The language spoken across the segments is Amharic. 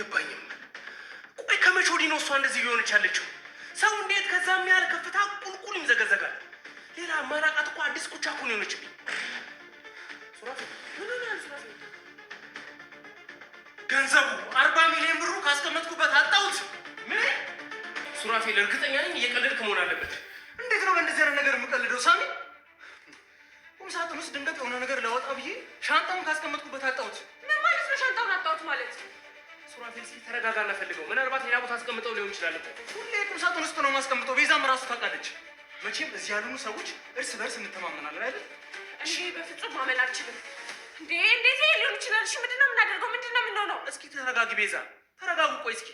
አልገባኝም። ቆይ ከመቼ ወዲህ ነው እሷ እንደዚህ እየሆነች ያለችው? ሰው እንዴት ከዛም ያህል ከፍታ ቁልቁል ይምዘገዘጋል? ሌላ አማራቃት እኮ አዲስ ኩቻ እኮ ነው የሆነችብኝ። ገንዘቡ 40 ሚሊዮን ብሩ ካስቀመጥኩበት አጣሁት። ምን? ሱራፌል እርግጠኛ ነኝ እየቀለድክ መሆን አለበት። እንዴት ነው በእንደዚህ አይነት ነገር የምቀልደው ሳሚ? ቁም ሳጥን ውስጥ ድንገት የሆነ ነገር ላወጣ ብዬ ሻንጣውን ካስቀመጥኩበት አጣሁት። ምን ማለት ነው ሻንጣውን አጣሁት ማለት? ሱራፌል እስኪ ተረጋጋና ፈልገው። ምናልባት ሌላ ቦታ አስቀምጠው ሊሆን ይችላል እኮ። ሁሌ ቁም ሳጥን ውስጥ ነው የማስቀምጠው። ቤዛም ራሱ ታውቃለች። መቼም እዚህ ያሉን ሰዎች እርስ በርስ እንተማመናለን አይደል? እሺ በፍጹም ማመን አልችልም። እንዴት ሊሆን ይችላል? እሺ ምንድነው የምናደርገው? ምንድነው የምንሆነው? እስኪ ተረጋጊ ቤዛ፣ ተረጋጉ። ቆይ እስኪ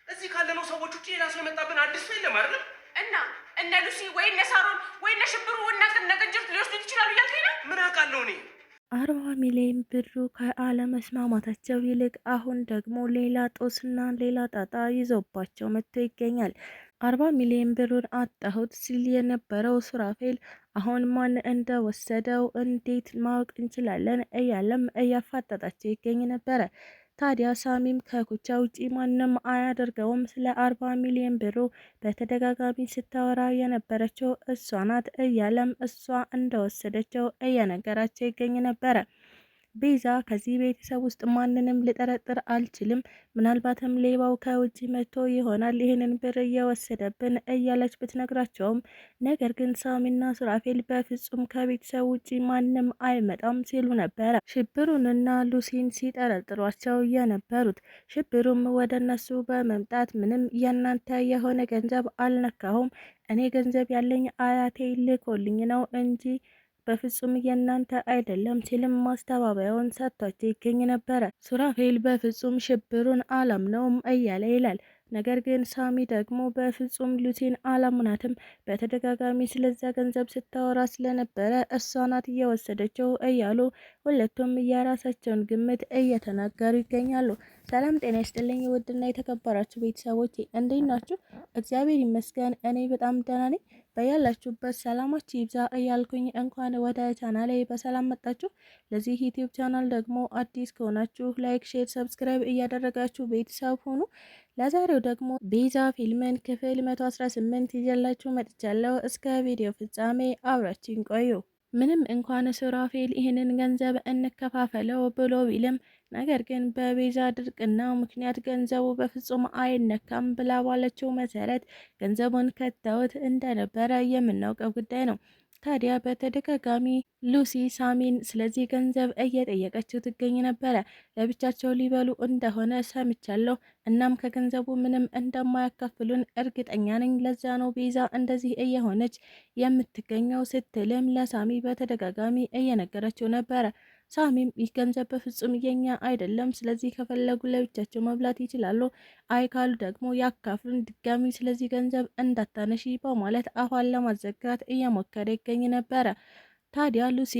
እዚህ ካለነው ሰዎች ውጪ ሌላ ሰው የመጣብን አዲስ ሰው የለም አይደል? እና እነ ሉሲ ወይ እነ ሳሮን ወይ እነ ሽብሩ እና ከነገንጀት ሊወስዱት ይችላሉ እያልከኝ ነው? ምን አውቃለሁ እኔ። 40 ሚሊዮን ብሩ ከአለመስማማታቸው ይልቅ አሁን ደግሞ ሌላ ጦስና ሌላ ጣጣ ይዞባቸው መጥቶ ይገኛል። 40 ሚሊዮን ብሩን አጣሁት ሲል የነበረው ሱራፌል አሁን ማን እንደወሰደው እንዴት ማወቅ እንችላለን እያለም እያፋጠጣቸው ይገኝ ነበረ። ታዲያ ሳሚም ከኩቻ ውጪ ማንም አያደርገውም፣ ስለ 40 ሚሊዮን ብሩ በተደጋጋሚ ስታወራ የነበረችው እሷ ናት እያለም እሷ እንደወሰደችው እየነገራቸው ይገኝ ነበረ። ቤዛ ከዚህ ቤተሰብ ውስጥ ማንንም ልጠረጥር አልችልም፣ ምናልባትም ሌባው ከውጭ መጥቶ ይሆናል ይህንን ብር እየወሰደብን እያለች ብትነግራቸውም ነገር ግን ሳሚና ሱራፌል በፍጹም ከቤተሰብ ውጭ ማንም አይመጣም ሲሉ ነበረ ሽብሩንና ሉሲን ሲጠረጥሯቸው የነበሩት። ሽብሩም ወደ እነሱ በመምጣት ምንም የእናንተ የሆነ ገንዘብ አልነካሁም፣ እኔ ገንዘብ ያለኝ አያቴ ልኮልኝ ነው እንጂ በፍጹም የእናንተ አይደለም ሲልም ማስተባበያውን ሰጥቷቸው ይገኝ ነበረ። ሱራፌል በፍጹም ሽብሩን አላምነውም እያለ ይላል። ነገር ግን ሳሚ ደግሞ በፍጹም ሉሲን አላምናትም፣ በተደጋጋሚ ስለዛ ገንዘብ ስታወራ ስለነበረ እሷ ናት እየወሰደችው እያሉ ሁለቱም የራሳቸውን ግምት እየተናገሩ ይገኛሉ። ሰላም ጤና ይስጥልኝ ውድና የተከበራችሁ ቤተሰቦች እንዴት ናችሁ? እግዚአብሔር ይመስገን እኔ በጣም ደህና ነኝ። በያላችሁበት ሰላማችሁ ይብዛ እያልኩኝ እንኳን ወደ ቻናሌ በሰላም መጣችሁ። ለዚህ ዩቲዩብ ቻናል ደግሞ አዲስ ከሆናችሁ ላይክ፣ ሼር፣ ሰብስክራይብ እያደረጋችሁ ቤተሰብ ሁኑ። ለዛሬው ደግሞ ቤዛ ፊልምን ክፍል 118 ይዤላችሁ መጥቻለሁ። እስከ ቪዲዮ ፍጻሜ አብራችሁን ቆዩ። ምንም እንኳን ሱራፌል ይህንን ገንዘብ እንከፋፈለው ብሎ ቢልም ነገር ግን በቤዛ ድርቅና ምክንያት ገንዘቡ በፍጹም አይነካም ብላ ባለችው መሰረት ገንዘቡን ከተውት እንደነበረ የምናውቀው ጉዳይ ነው። ታዲያ በተደጋጋሚ ሉሲ ሳሚን ስለዚህ ገንዘብ እየጠየቀችው ትገኝ ነበረ። ለብቻቸው ሊበሉ እንደሆነ ሰምቻለሁ፣ እናም ከገንዘቡ ምንም እንደማያካፍሉን እርግጠኛ ነኝ። ለዛ ነው ቤዛ እንደዚህ እየሆነች የምትገኘው ስትልም ለሳሚ በተደጋጋሚ እየነገረችው ነበረ። ሳሚም ይህ ገንዘብ በፍጹም የኛ አይደለም፣ ስለዚህ ከፈለጉ ለብቻቸው መብላት ይችላሉ፣ አይ ካሉ ደግሞ ያካፍሉን፣ ድጋሚ ስለዚህ ገንዘብ እንዳታነሺ በማለት አፏን ለማዘጋት እየሞከረ ይገኝ ነበረ። ታዲያ ሉሲ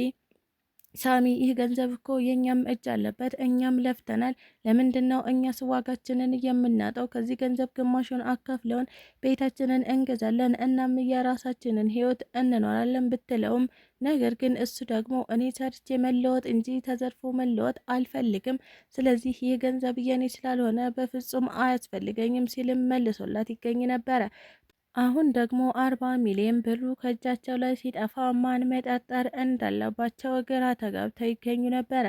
ሳሚ ይህ ገንዘብ እኮ የኛም እጅ አለበት፣ እኛም ለፍተናል፣ ለምንድነው እኛስ ዋጋችንን የምናጣው? ከዚህ ገንዘብ ግማሹን አካፍለውን ቤታችንን እንገዛለን፣ እናም የራሳችንን ህይወት እንኖራለን ብትለውም ነገር ግን እሱ ደግሞ እኔ ሰርቼ መለወጥ እንጂ ተዘርፎ መለወጥ አልፈልግም፣ ስለዚህ ይህ ገንዘብ የኔ ስላልሆነ በፍጹም አያስፈልገኝም ሲልም መልሶላት ይገኝ ነበረ። አሁን ደግሞ 40 ሚሊዮን ብሩ ከእጃቸው ላይ ሲጠፋ ማን መጠርጠር እንዳለባቸው ግራ ተጋብተው ይገኙ ነበረ።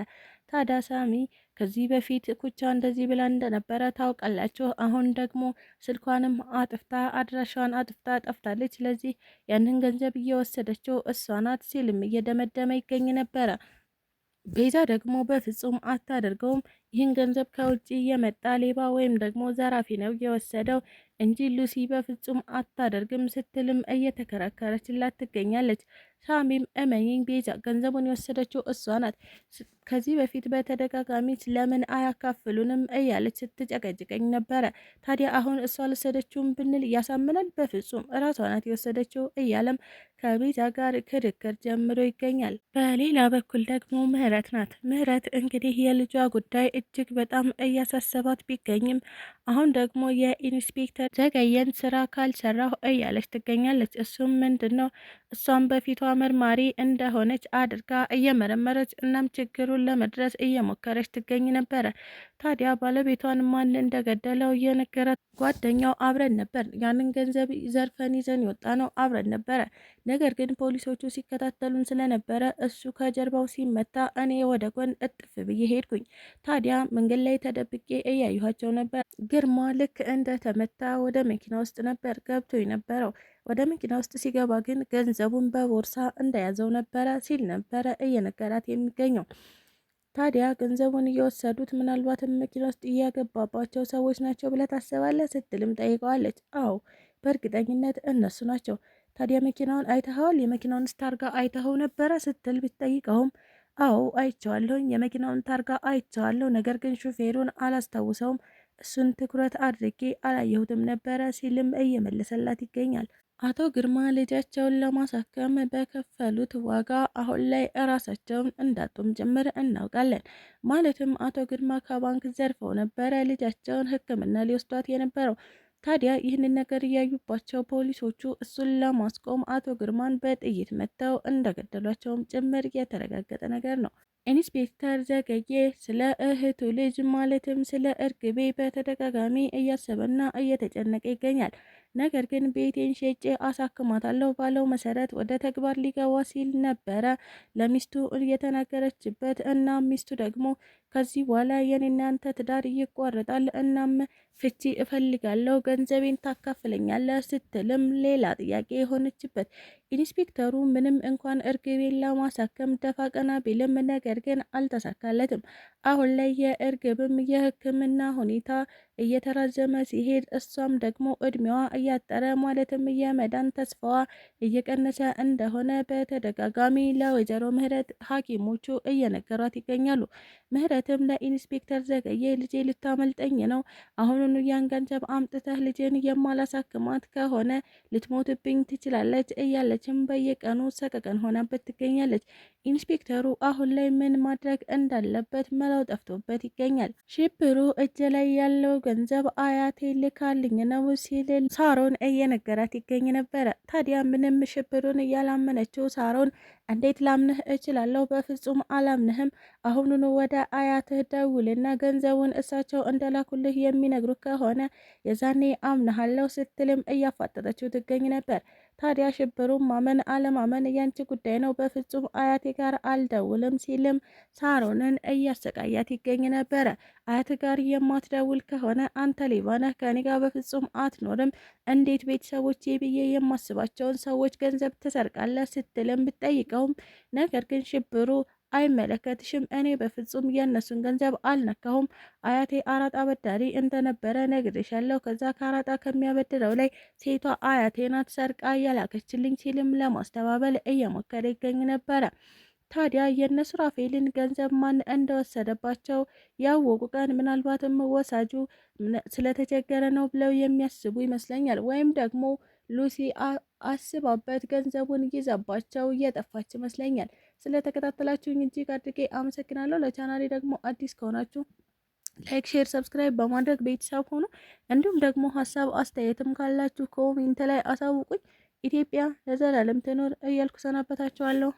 ታዲያ ሳሚ ከዚህ በፊት ኩቻ እንደዚህ ብላ እንደነበረ ታውቃላችሁ። አሁን ደግሞ ስልኳንም አጥፍታ አድራሻዋን አጥፍታ ጠፍታለች። ስለዚህ ያንን ገንዘብ እየወሰደችው እሷ ናት ሲልም እየደመደመ ይገኝ ነበረ። ቤዛ ደግሞ በፍጹም አታደርገውም፣ ይህን ገንዘብ ከውጭ የመጣ ሌባ ወይም ደግሞ ዘራፊ ነው የወሰደው እንጂ ሉሲ በፍጹም አታደርግም ስትልም እየተከራከረችላት ትገኛለች። ሳሚም እመኝኝ ቤዛ ገንዘቡን የወሰደችው እሷ ናት፣ ከዚህ በፊት በተደጋጋሚ ለምን አያካፍሉንም እያለች ስትጨቀጭቀኝ ነበረ። ታዲያ አሁን እሷ አልወሰደችውም ብንል ያሳምናል? በፍጹም እራሷ ናት የወሰደችው እያለም ከቤዛ ጋር ክርክር ጀምሮ ይገኛል። በሌላ በኩል ደግሞ ምህረት ናት። ምህረት እንግዲህ የልጇ ጉዳይ እጅግ በጣም እያሳሰባት ቢገኝም አሁን ደግሞ የኢንስፔክተር ዘገየን ስራ ካልሰራሁ እያለች ትገኛለች። እሱም ምንድን ነው እሷም በፊቷ መርማሪ እንደሆነች አድርጋ እየመረመረች እናም ችግሩን ለመድረስ እየሞከረች ትገኝ ነበረ። ታዲያ ባለቤቷን ማን እንደገደለው የነገራት ጓደኛው አብረን ነበር፣ ያንን ገንዘብ ዘርፈን ይዘን የወጣ ነው አብረን ነበረ። ነገር ግን ፖሊሶቹ ሲከታተሉን ስለነበረ እሱ ከጀርባው ሲመታ እኔ ወደ ጎን እጥፍ ብዬ ሄድኩኝ። ታዲያ መንገድ ላይ ተደብቄ እያዩኋቸው ነበር። ግርማ ልክ እንደተመታ ወደ መኪና ውስጥ ነበር ገብቶ የነበረው። ወደ መኪና ውስጥ ሲገባ ግን ገንዘቡን በቦርሳ እንደያዘው ነበረ ሲል ነበረ እየነገራት የሚገኘው። ታዲያ ገንዘቡን እየወሰዱት ምናልባትም መኪና ውስጥ እያገባባቸው ሰዎች ናቸው ብለህ ታስባለህ ስትልም ጠይቀዋለች። አዎ በእርግጠኝነት እነሱ ናቸው። ታዲያ መኪናውን አይተኸዋል? የመኪናውን ታርጋ አይተኸው ነበረ ስትል ቢጠይቀውም አዎ አይቼዋለሁኝ፣ የመኪናውን ታርጋ አይቼዋለሁ፣ ነገር ግን ሹፌሩን አላስታውሰውም፣ እሱን ትኩረት አድርጌ አላየሁትም ነበረ ሲልም እየመለሰላት ይገኛል። አቶ ግርማ ልጃቸውን ለማሳከም በከፈሉት ዋጋ አሁን ላይ እራሳቸውን እንዳጡም ጭምር እናውቃለን። ማለትም አቶ ግርማ ከባንክ ዘርፈው ነበረ ልጃቸውን ሕክምና ሊወስዷት የነበረው። ታዲያ ይህንን ነገር እያዩባቸው ፖሊሶቹ እሱን ለማስቆም አቶ ግርማን በጥይት መጥተው እንደገደሏቸውም ጭምር የተረጋገጠ ነገር ነው። ኢንስፔክተር ዘገየ ስለ እህቱ ልጅ ማለትም ስለ እርግቤ በተደጋጋሚ እያሰበና እየተጨነቀ ይገኛል። ነገር ግን ቤቴን ሸጬ አሳክማታለሁ ባለው መሰረት ወደ ተግባር ሊገባ ሲል ነበረ ለሚስቱ እየተናገረችበት። እና ሚስቱ ደግሞ ከዚህ በኋላ የኔና ያንተ ትዳር ይቋረጣል፣ እናም ፍቺ እፈልጋለሁ፣ ገንዘቤን ታካፍለኛለህ ስትልም ሌላ ጥያቄ የሆነችበት። ኢንስፔክተሩ ምንም እንኳን እርግቤን ለማሳከም ደፋ ቀና ቢልም ነገር ግን አልተሳካለትም። አሁን ላይ የእርግብም የሕክምና ሁኔታ እየተራዘመ ሲሄድ እሷም ደግሞ እድሜዋ እያጠረ ማለትም የመዳን ተስፋዋ እየቀነሰ እንደሆነ በተደጋጋሚ ለወይዘሮ ምህረት ሐኪሞቹ እየነገሯት ይገኛሉ። ምህረትም ለኢንስፔክተር ዘገየ ልጄ ልታመልጠኝ ነው፣ አሁኑኑ ያን ገንዘብ አምጥተህ ልጄን የማላሳክማት ከሆነ ልትሞትብኝ ትችላለች እያለችም በየቀኑ ሰቀቀን ሆናበት ትገኛለች። ኢንስፔክተሩ አሁን ላይ ምን ማድረግ እንዳለበት መላው ጠፍቶበት ይገኛል። ሽብሩ እጅ ላይ ያለው ገንዘብ አያቴ ልካልኝ ነው ሲል ሳሮን እየነገራት ይገኝ ነበረ። ታዲያ ምንም ሽብሩን እያላመነችው ሳሮን እንዴት ላምንህ እችላለሁ? በፍጹም አላምንህም። አሁኑኑ ወደ አያትህ ደውልና ገንዘቡን እሳቸው እንደላኩልህ የሚነግሩህ ከሆነ የዛኔ አምንሃለሁ ስትልም እያፋጠጠችው ትገኝ ነበር። ታዲያ ሽብሩን ማመን አለማመን ያንቺ ጉዳይ ነው፣ በፍጹም አያቴ ጋር አልደውልም ሲልም ሳሮንን እያሰቃያት ይገኝ ነበረ። አያት ጋር የማትደውል ከሆነ አንተ ሌባ ነህ፣ ከኔ ጋር በፍጹም አትኖርም፣ እንዴት ቤተሰቦቼ ብዬ የማስባቸውን ሰዎች ገንዘብ ትሰርቃለህ ስትልም ብትጠይቀውም ነገር ግን ሽብሩ አይመለከትሽም፣ እኔ በፍጹም የእነሱን ገንዘብ አልነካሁም፣ አያቴ አራጣ አበዳሪ እንደነበረ ነግሬሻለሁ፣ ከዛ ከአራጣ ከሚያበድረው ላይ ሴቷ አያቴ ናት ሰርቃ ያላከችልኝ ሲልም ለማስተባበል እየሞከረ ይገኝ ነበረ። ታዲያ የነሱራፌልን ገንዘብ ማን እንደወሰደባቸው ያወቁ ቀን ምናልባትም ወሳጁ ስለተቸገረ ነው ብለው የሚያስቡ ይመስለኛል። ወይም ደግሞ ሉሲ አስባበት ገንዘቡን ይዛባቸው እየጠፋች ይመስለኛል። ስለተከታተላችሁኝ እጅግ አድርጌ አመሰግናለሁ። ለቻናሌ ደግሞ አዲስ ከሆናችሁ ላይክ፣ ሼር፣ ሰብስክራይብ በማድረግ ቤተሰብ ሆኑ። እንዲሁም ደግሞ ሀሳብ አስተያየትም ካላችሁ ኮሜንት ላይ አሳውቁኝ። ኢትዮጵያ ለዘላለም ትኖር እያልኩ ሰናበታችኋለሁ።